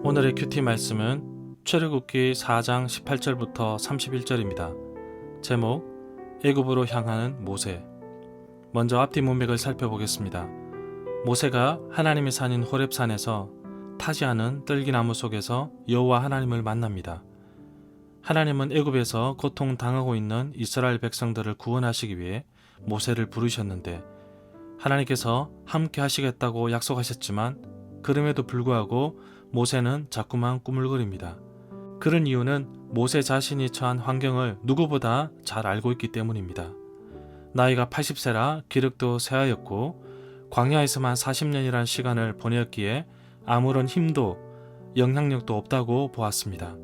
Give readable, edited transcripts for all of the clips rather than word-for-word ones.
오늘의 큐티 말씀은 출애굽기 4장 18절부터 31절입니다. 제목 애굽으로 향하는 모세. 먼저 앞뒤 문맥을 살펴보겠습니다. 모세가 하나님의 산인 호렙산에서 타지 않은 뜰기나무 속에서 여호와 하나님을 만납니다. 하나님은 애굽에서 고통당하고 있는 이스라엘 백성들을 구원하시기 위해 모세를 부르셨는데 하나님께서 함께 하시겠다고 약속하셨지만 그럼에도 불구하고 모세는 자꾸만 꾸물거립니다. 그런 이유는 모세 자신이 처한 환경을 누구보다 잘 알고 있기 때문입니다. 나이가 80세라 기력도 쇠하였고 광야에서만 40년이란 시간을 보냈기에 아무런 힘도 영향력도 없다고 보았습니다.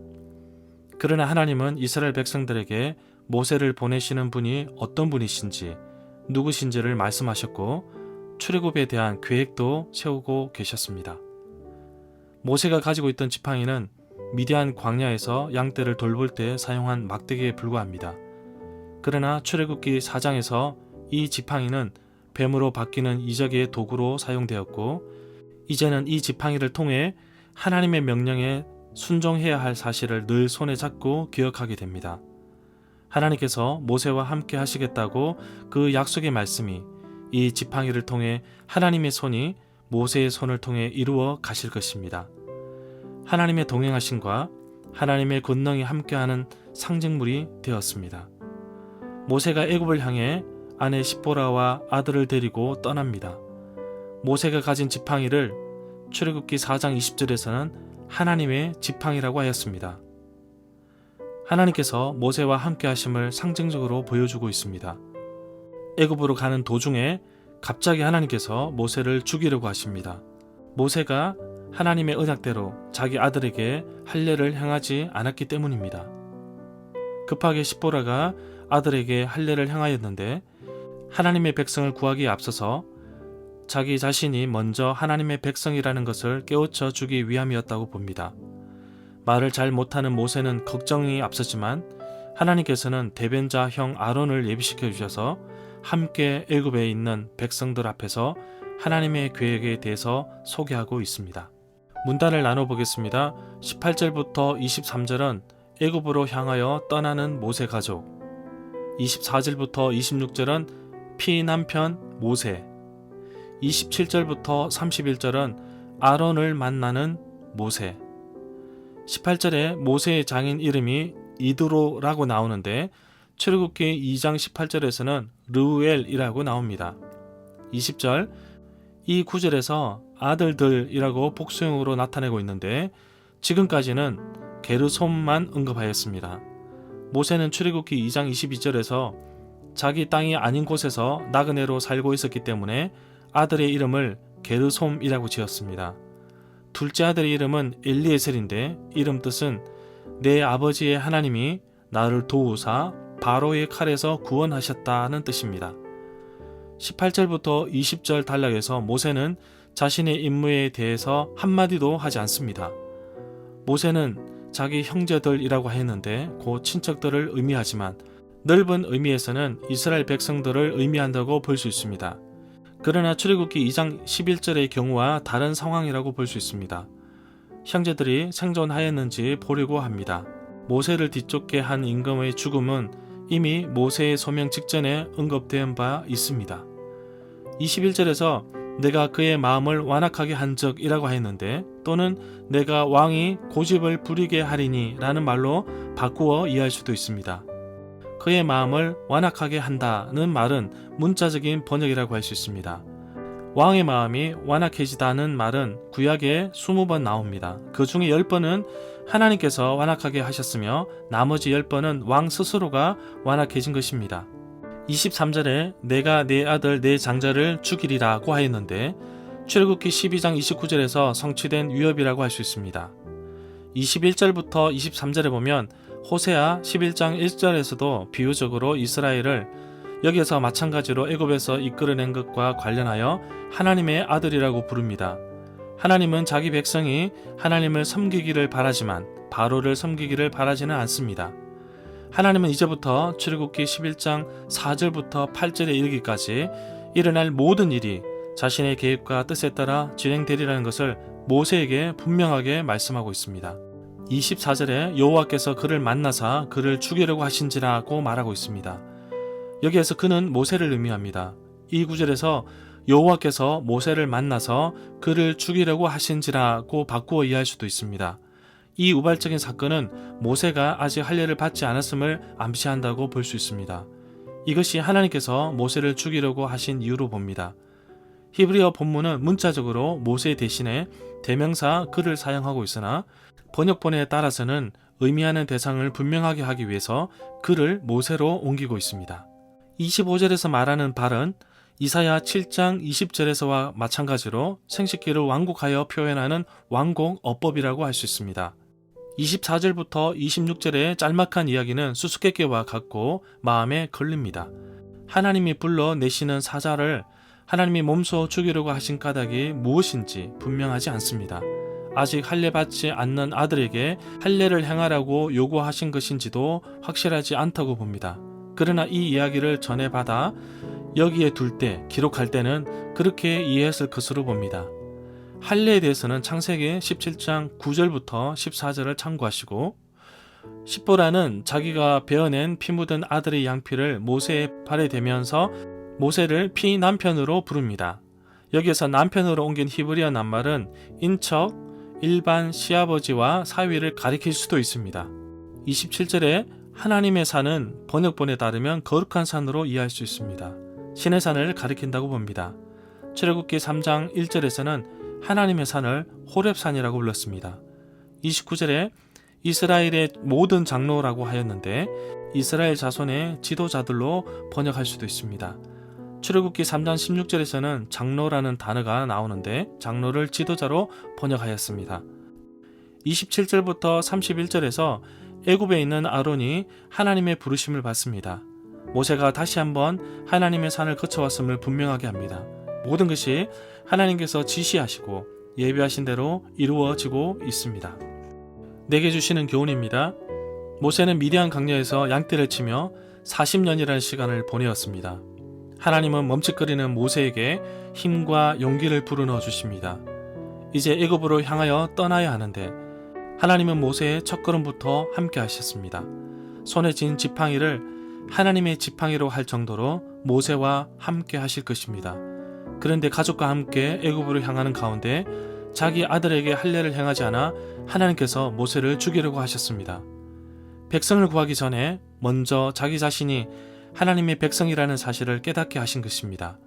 그러나 하나님은 이스라엘 백성들에게 모세를 보내시는 분이 어떤 분이신지 누구신지를 말씀하셨고 출애굽에 대한 계획도 세우고 계셨습니다. 모세가 가지고 있던 지팡이는 미디안 광야에서 양떼를 돌볼 때 사용한 막대기에 불과합니다. 그러나 출애굽기 4장에서 이 지팡이는 뱀으로 바뀌는 이적의 도구로 사용되었고 이제는 이 지팡이를 통해 하나님의 명령에 순종해야 할 사실을 늘 손에 잡고 기억하게 됩니다. 하나님께서 모세와 함께 하시겠다고 그 약속의 말씀이 이 지팡이를 통해 하나님의 손이 모세의 손을 통해 이루어 가실 것입니다. 하나님의 동행하심과 하나님의 권능이 함께하는 상징물이 되었습니다. 모세가 애굽을 향해 아내 십보라와 아들을 데리고 떠납니다. 모세가 가진 지팡이를 출애굽기 4장 20절에서는 하나님의 지팡이라고 하였습니다. 하나님께서 모세와 함께 하심을 상징적으로 보여주고 있습니다. 애굽으로 가는 도중에 갑자기 하나님께서 모세를 죽이려고 하십니다. 모세가 하나님의 언약대로 자기 아들에게 할례를 행하지 않았기 때문입니다. 급하게 십보라가 아들에게 할례를 행하였는데 하나님의 백성을 구하기에 앞서서 자기 자신이 먼저 하나님의 백성이라는 것을 깨우쳐 주기 위함이었다고 봅니다. 말을 잘 못하는 모세는 걱정이 앞섰지만 하나님께서는 대변자 형 아론을 예비시켜 주셔서 함께 애굽에 있는 백성들 앞에서 하나님의 계획에 대해서 소개하고 있습니다. 문단을 나눠보겠습니다. 18절부터 23절은 애굽으로 향하여 떠나는 모세 가족, 24절부터 26절은 피남편 모세, 27절부터 31절은 아론을 만나는 모세, 18절에 모세의 장인 이름이 이드로라고 나오는데 출애굽기 2장 18절에서는 르우엘이라고 나옵니다. 20절, 이 구절에서 아들들이라고 복수형으로 나타내고 있는데 지금까지는 게르솜만 언급하였습니다. 모세는 출애굽기 2장 22절에서 자기 땅이 아닌 곳에서 나그네로 살고 있었기 때문에 아들의 이름을 게르솜이라고 지었습니다. 둘째 아들의 이름은 엘리에셀인데 이름 뜻은 내 아버지의 하나님이 나를 도우사 바로의 칼에서 구원하셨다는 뜻입니다. 18절부터 20절 단락에서 모세는 자신의 임무에 대해서 한마디도 하지 않습니다. 모세는 자기 형제들이라고 했는데 곧 친척들을 의미하지만 넓은 의미에서는 이스라엘 백성들을 의미한다고 볼 수 있습니다. 그러나 출애굽기 2장 11절의 경우와 다른 상황이라고 볼 수 있습니다. 형제들이 생존하였는지 보려고 합니다. 모세를 뒤쫓게 한 임금의 죽음은 이미 모세의 소명 직전에 언급된 바 있습니다. 21절에서 내가 그의 마음을 완악하게 한 적이라고 했는데 또는 내가 왕이 고집을 부리게 하리니 라는 말로 바꾸어 이해할 수도 있습니다. 그의 마음을 완악하게 한다는 말은 문자적인 번역이라고 할 수 있습니다. 왕의 마음이 완악해지다는 말은 구약에 20번 나옵니다. 그 중에 10번은 하나님께서 완악하게 하셨으며 나머지 10번은 왕 스스로가 완악해진 것입니다. 23절에 내가 내 아들 내 장자를 죽이리라고 하였는데 출애굽기 12장 29절에서 성취된 위협이라고 할 수 있습니다. 21절부터 23절에 보면 호세아 11장 1절에서도 비유적으로 이스라엘을 여기에서 마찬가지로 애굽에서 이끌어낸 것과 관련하여 하나님의 아들이라고 부릅니다. 하나님은 자기 백성이 하나님을 섬기기를 바라지만 바로를 섬기기를 바라지는 않습니다. 하나님은 이제부터 출애굽기 11장 4절부터 8절에 이르기까지 일어날 모든 일이 자신의 계획과 뜻에 따라 진행되리라는 것을 모세에게 분명하게 말씀하고 있습니다. 24절에 여호와께서 그를 만나사 그를 죽이려고 하신지라고 말하고 있습니다. 여기에서 그는 모세를 의미합니다. 이 구절에서 여호와께서 모세를 만나서 그를 죽이려고 하신지라고 바꾸어 이해할 수도 있습니다. 이 우발적인 사건은 모세가 아직 할례를 받지 않았음을 암시한다고 볼 수 있습니다. 이것이 하나님께서 모세를 죽이려고 하신 이유로 봅니다. 히브리어 본문은 문자적으로 모세 대신에 대명사 그를 사용하고 있으나 번역본에 따라서는 의미하는 대상을 분명하게 하기 위해서 그를 모세로 옮기고 있습니다. 25절에서 말하는 발은 이사야 7장 20절에서와 마찬가지로 생식기를 완곡하여 표현하는 완곡 어법이라고 할 수 있습니다. 24절부터 26절의 짤막한 이야기는 수수께끼와 같고 마음에 걸립니다. 하나님이 불러내시는 사자를 하나님이 몸소 죽이려고 하신 까닭이 무엇인지 분명하지 않습니다. 아직 할례 받지 않는 아들에게 할례를 행하라고 요구하신 것인지도 확실하지 않다고 봅니다. 그러나 이 이야기를 전해받아 여기에 둘 때, 기록할 때는 그렇게 이해했을 것으로 봅니다. 할례에 대해서는 창세기 17장 9절부터 14절을 참고하시고, 십보라는 자기가 베어낸 피 묻은 아들의 양피를 모세의 발에 대면서 모세를 피 남편으로 부릅니다. 여기에서 남편으로 옮긴 히브리어 낱말은 인척, 일반 시아버지와 사위를 가리킬 수도 있습니다. 27절에 하나님의 산은 번역본에 따르면 거룩한 산으로 이해할 수 있습니다. 신의 산을 가리킨다고 봅니다. 출애굽기 3장 1절에서는 하나님의 산을 호렙산이라고 불렀습니다. 29절에 이스라엘의 모든 장로라고 하였는데 이스라엘 자손의 지도자들로 번역할 수도 있습니다. 출애굽기 3장 16절에서는 장로라는 단어가 나오는데 장로를 지도자로 번역하였습니다. 27절부터 31절에서 애굽에 있는 아론이 하나님의 부르심을 받습니다. 모세가 다시 한번 하나님의 산을 거쳐왔음을 분명하게 합니다. 모든 것이 하나님께서 지시하시고 예비하신 대로 이루어지고 있습니다. 내게 주시는 교훈입니다. 모세는 미디안 강야에서 양떼를 치며 40년이라는 시간을 보내었습니다. 하나님은 멈칫거리는 모세에게 힘과 용기를 불어넣어 주십니다. 이제 애굽으로 향하여 떠나야 하는데 하나님은 모세의 첫걸음부터 함께 하셨습니다. 손에 쥔 지팡이를 하나님의 지팡이로 할 정도로 모세와 함께 하실 것입니다. 그런데 가족과 함께 애굽으로 향하는 가운데 자기 아들에게 할례를 행하지 않아 하나님께서 모세를 죽이려고 하셨습니다. 백성을 구하기 전에 먼저 자기 자신이 하나님의 백성이라는 사실을 깨닫게 하신 것입니다.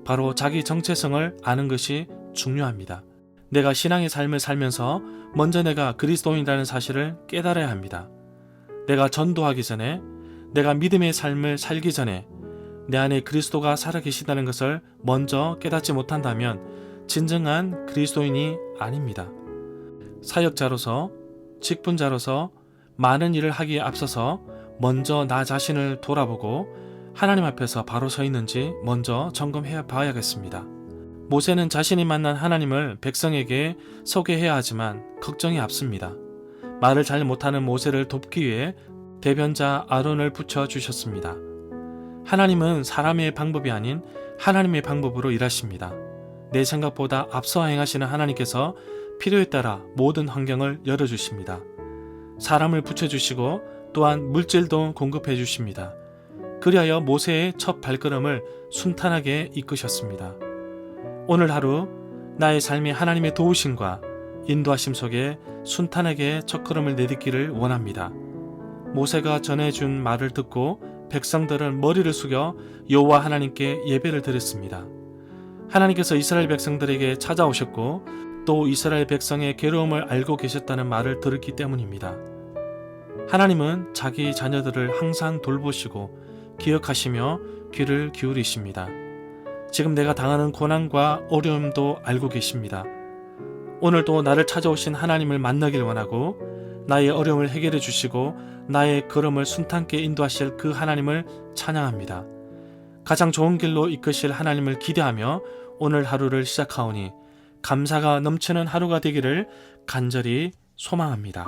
바로 자기 정체성을 아는 것이 중요합니다. 내가 신앙의 삶을 살면서 먼저 내가 그리스도인이라는 사실을 깨달아야 합니다. 내가 전도하기 전에, 내가 믿음의 삶을 살기 전에 내 안에 그리스도가 살아계시다는 것을 먼저 깨닫지 못한다면 진정한 그리스도인이 아닙니다. 사역자로서, 직분자로서 많은 일을 하기에 앞서서 먼저 나 자신을 돌아보고 하나님 앞에서 바로 서 있는지 먼저 점검해 봐야겠습니다. 모세는 자신이 만난 하나님을 백성에게 소개해야 하지만 걱정이 앞섭니다. 말을 잘 못하는 모세를 돕기 위해 대변자 아론을 붙여주셨습니다. 하나님은 사람의 방법이 아닌 하나님의 방법으로 일하십니다. 내 생각보다 앞서 행하시는 하나님께서 필요에 따라 모든 환경을 열어주십니다. 사람을 붙여주시고 또한 물질도 공급해 주십니다. 그리하여 모세의 첫 발걸음을 순탄하게 이끄셨습니다. 오늘 하루 나의 삶이 하나님의 도우심과 인도하심 속에 순탄하게 첫걸음을 내딛기를 원합니다. 모세가 전해준 말을 듣고 백성들은 머리를 숙여 여호와 하나님께 예배를 드렸습니다. 하나님께서 이스라엘 백성들에게 찾아오셨고 또 이스라엘 백성의 괴로움을 알고 계셨다는 말을 들었기 때문입니다. 하나님은 자기 자녀들을 항상 돌보시고 기억하시며 귀를 기울이십니다. 지금 내가 당하는 고난과 어려움도 알고 계십니다. 오늘도 나를 찾아오신 하나님을 만나길 원하고 나의 어려움을 해결해 주시고 나의 걸음을 순탄케 인도하실 그 하나님을 찬양합니다. 가장 좋은 길로 이끄실 하나님을 기대하며 오늘 하루를 시작하오니 감사가 넘치는 하루가 되기를 간절히 소망합니다.